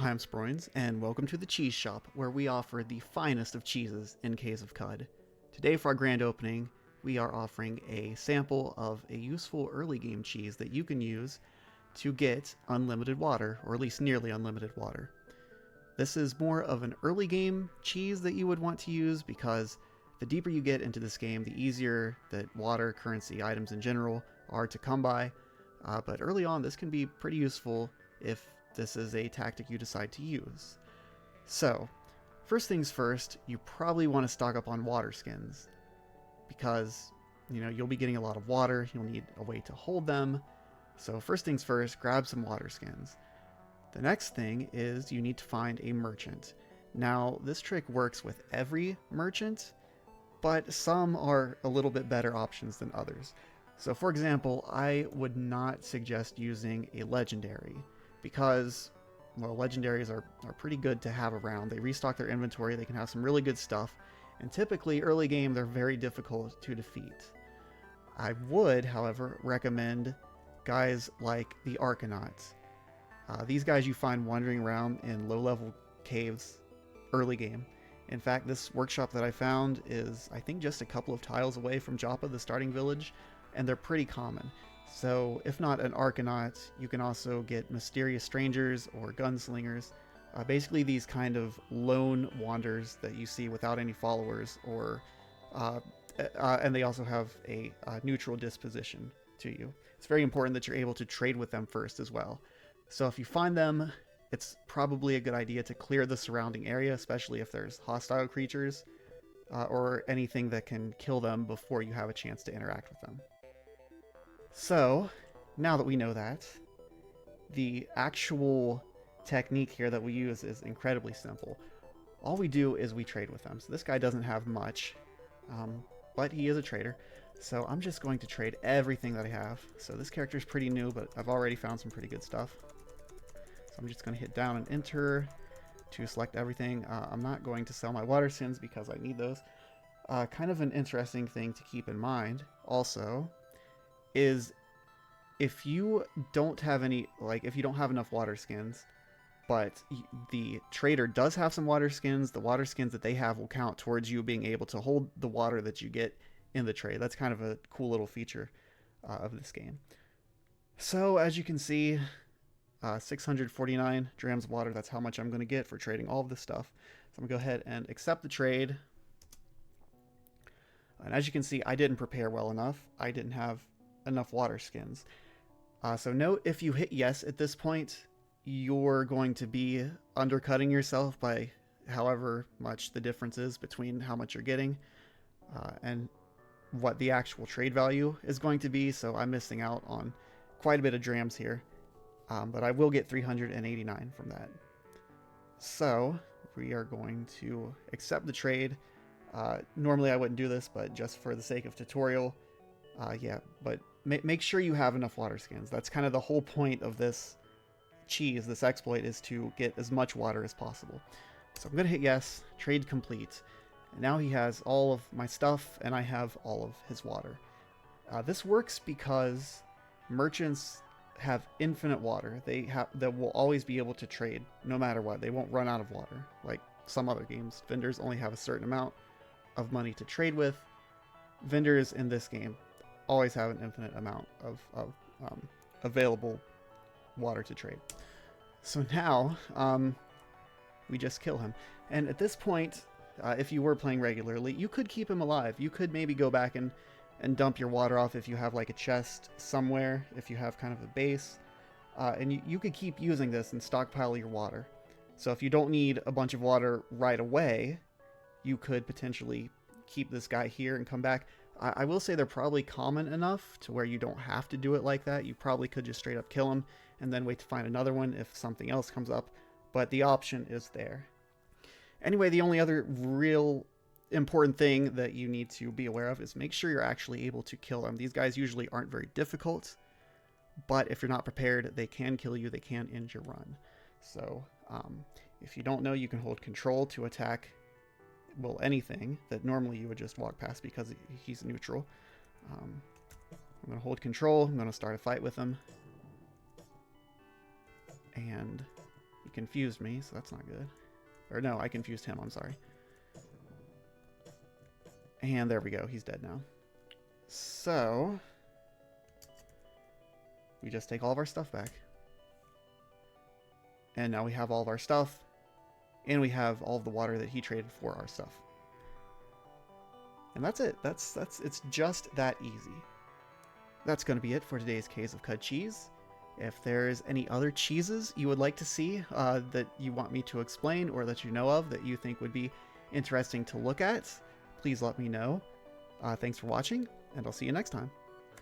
I'm Sproins, and welcome to the Cheese Shop, where we offer the finest of cheeses in Caves of Cud. Today, for our grand opening, we are offering a sample of a useful early game cheese that you can use to get unlimited water, or at least nearly unlimited water. This is more of an early game cheese that you would want to use because the deeper you get into this game, the easier that water, currency, items in general are to come by. But early on, this can be pretty useful if this is a tactic you decide to use. So, first things first, you probably want to stock up on water skins because you'll be getting a lot of water, you'll need a way to hold them. So first things first, grab some water skins. The next thing is you need to find a merchant. Now, this trick works with every merchant, but some are a little bit better options than others. So for example, I would not suggest using a legendary because, well, legendaries are pretty good to have around. They restock their inventory, they can have some really good stuff, and typically early game they're very difficult to defeat. I would, however, recommend guys like the Arcanauts. These guys you find wandering around in low-level caves early game. In fact, this workshop that I found is, I think, just a couple of tiles away from Joppa, the starting village, and they're pretty common. So if not an Arcanaut, you can also get Mysterious Strangers or Gunslingers. Basically these kind of lone wanders that you see without any followers, or and they also have a neutral disposition to you. It's very important that you're able to trade with them first as well. So if you find them, it's probably a good idea to clear the surrounding area, especially if there's hostile creatures or anything that can kill them before you have a chance to interact with them. So, now that we know that, the actual technique here that we use is incredibly simple. All we do is we trade with them. So this guy doesn't have much, but he is a trader. So I'm just going to trade everything that I have. So this character is pretty new, but I've already found some pretty good stuff. So I'm just going to hit down and enter to select everything. I'm not going to sell my water skins because I need those. Kind of an interesting thing to keep in mind also is if you don't have any, if you don't have enough water skins, but the trader does have some water skins, the water skins that they have will count towards you being able to hold the water that you get in the trade. That's kind of a cool little feature of this game. So as you can see, 649 drams of water, that's how much I'm going to get for trading all of this stuff. So I'm going to go ahead and accept the trade. And as you can see, I didn't prepare well enough. I didn't have enough water skins. So note, if you hit yes at this point, you're going to be undercutting yourself by however much the difference is between how much you're getting and what the actual trade value is going to be. So I'm missing out on quite a bit of drams here, but I will get 389 from that. So we are going to accept the trade. Normally I wouldn't do this, but just for the sake of tutorial, yeah, but make sure you have enough water skins. That's kind of the whole point of this cheese, this exploit, is to get as much water as possible. So I'm going to hit yes, trade complete. And now he has all of my stuff, and I have all of his water. This works because merchants have infinite water. They will always be able to trade no matter what. They won't run out of water like some other games. Vendors only have a certain amount of money to trade with. Vendors in this game always have an infinite amount of available water to trade. So now we just kill him. And at this point, if you were playing regularly, you could keep him alive. You could maybe go back and dump your water off if you have like a chest somewhere, if you have kind of a base. And you could keep using this and stockpile your water. So if you don't need a bunch of water right away, you could potentially keep this guy here and come back. I will say they're probably common enough to where you don't have to do it like that. You probably could just straight up kill him and then wait to find another one if something else comes up, but the option is there. Anyway, the only other real important thing that you need to be aware of is make sure you're actually able to kill them. These guys usually aren't very difficult, but if you're not prepared, they can kill you, they can end your run. So if you don't know, you can hold control to attack, well, anything that normally you would just walk past because he's neutral. I'm going to hold control. I'm going to start a fight with him. And confused me, so that's not good. Or no, I confused him, I'm sorry. And there we go, he's dead now. So, we just take all of our stuff back. And now we have all of our stuff, and we have all of the water that he traded for our stuff. And that's it. It's just that easy. That's going to be it for today's Caves of Qud cheese. If there's any other cheeses you would like to see that you want me to explain, or that you know of that you think would be interesting to look at, please let me know. Thanks for watching, and I'll see you next time.